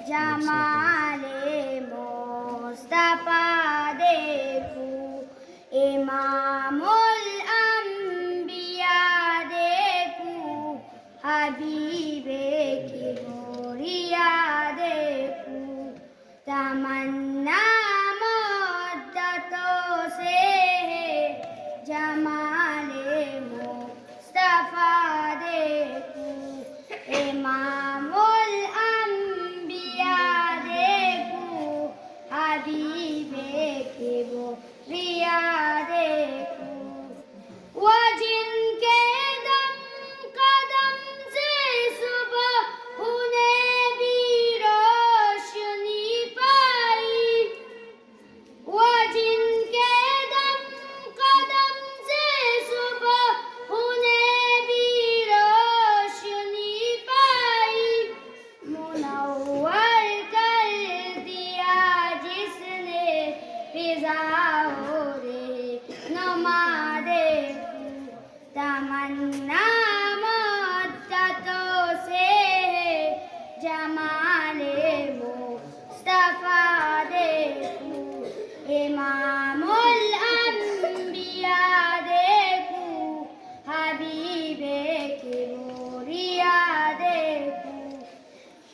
জামালে মোস্তফা দেখু ইমামুল আম্বিয়া দেখু হাবিবে কি গোরিয়া দেখু तमन्ना मुद्दतों से जमाले मुस्तफा देखूं इमामुल अंबिया देखूं हबीबे की वो रिया देखूं वो जिनके दम कदम से सुबह उन्हें भी रोशनी पाई वो जिनके दम कदम से सुबह उन्हें भी रोशनी पाई मुनव्वर कर दिया जिसने फिजा हो रे नमा देखूं तमन्ना मुद्दतों से जमाले मुस्तफा देखूं इमामुल अंबिया देखूं हबीबे की गोरिया देखूं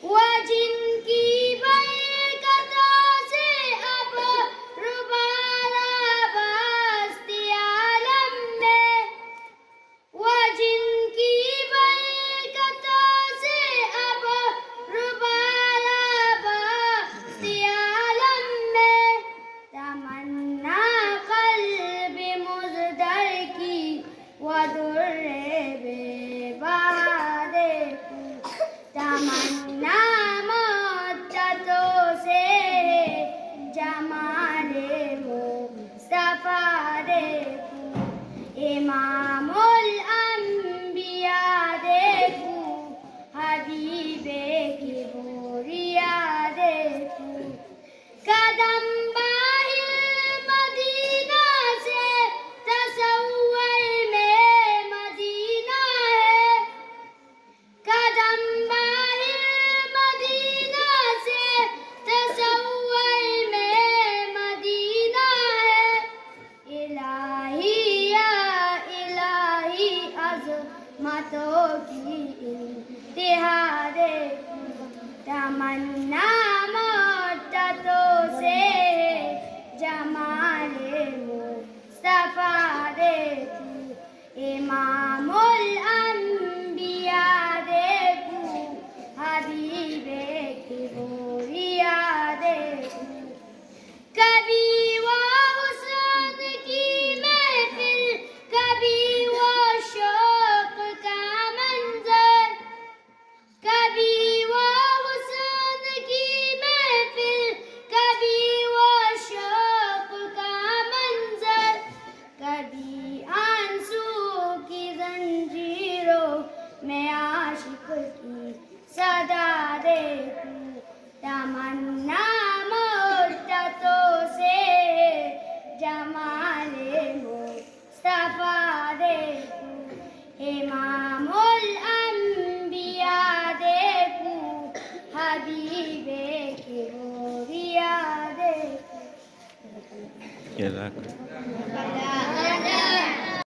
वो जिनकी बरकतों से अब रुबाला बस्ती आलम में वो जिनकी बरकतों से अब रुबाला बस्ती आलम में तमन्ना कल्ब मुज़दर की वो दुर्रे बेबहा देखूं तमन्ना मुद्दतों से जमाले मुस्तफा देखूं इमामुल अंबिया देखूं हबीबे की गोरिया देखूं कदम बाहिर मदीना से तसव्वुर में मदीना है कदम बाहिर मदीना से तसव्वुर में मदीना है इलाही या इलाही अज़मतों की इंतहा देखूं तमन्ना मुद्दतों से जमाले मुस्तफा देखूं इमामुल अंबिया देखूं हबीबे की गोरिया देखूं कभी वो हुस्न की महफिल कभी वो शौक का मंजर कभी वो हुस्न की महफिल कभी वो शौक का मंजर कभी आंसू की जंजीरों में आशिक की सदा देखूं तमन्ना मुद्दतों से जमाले मुस्तफा देखूं इमामुल अंबिया देखूं हबीबे की गोरिया देखूं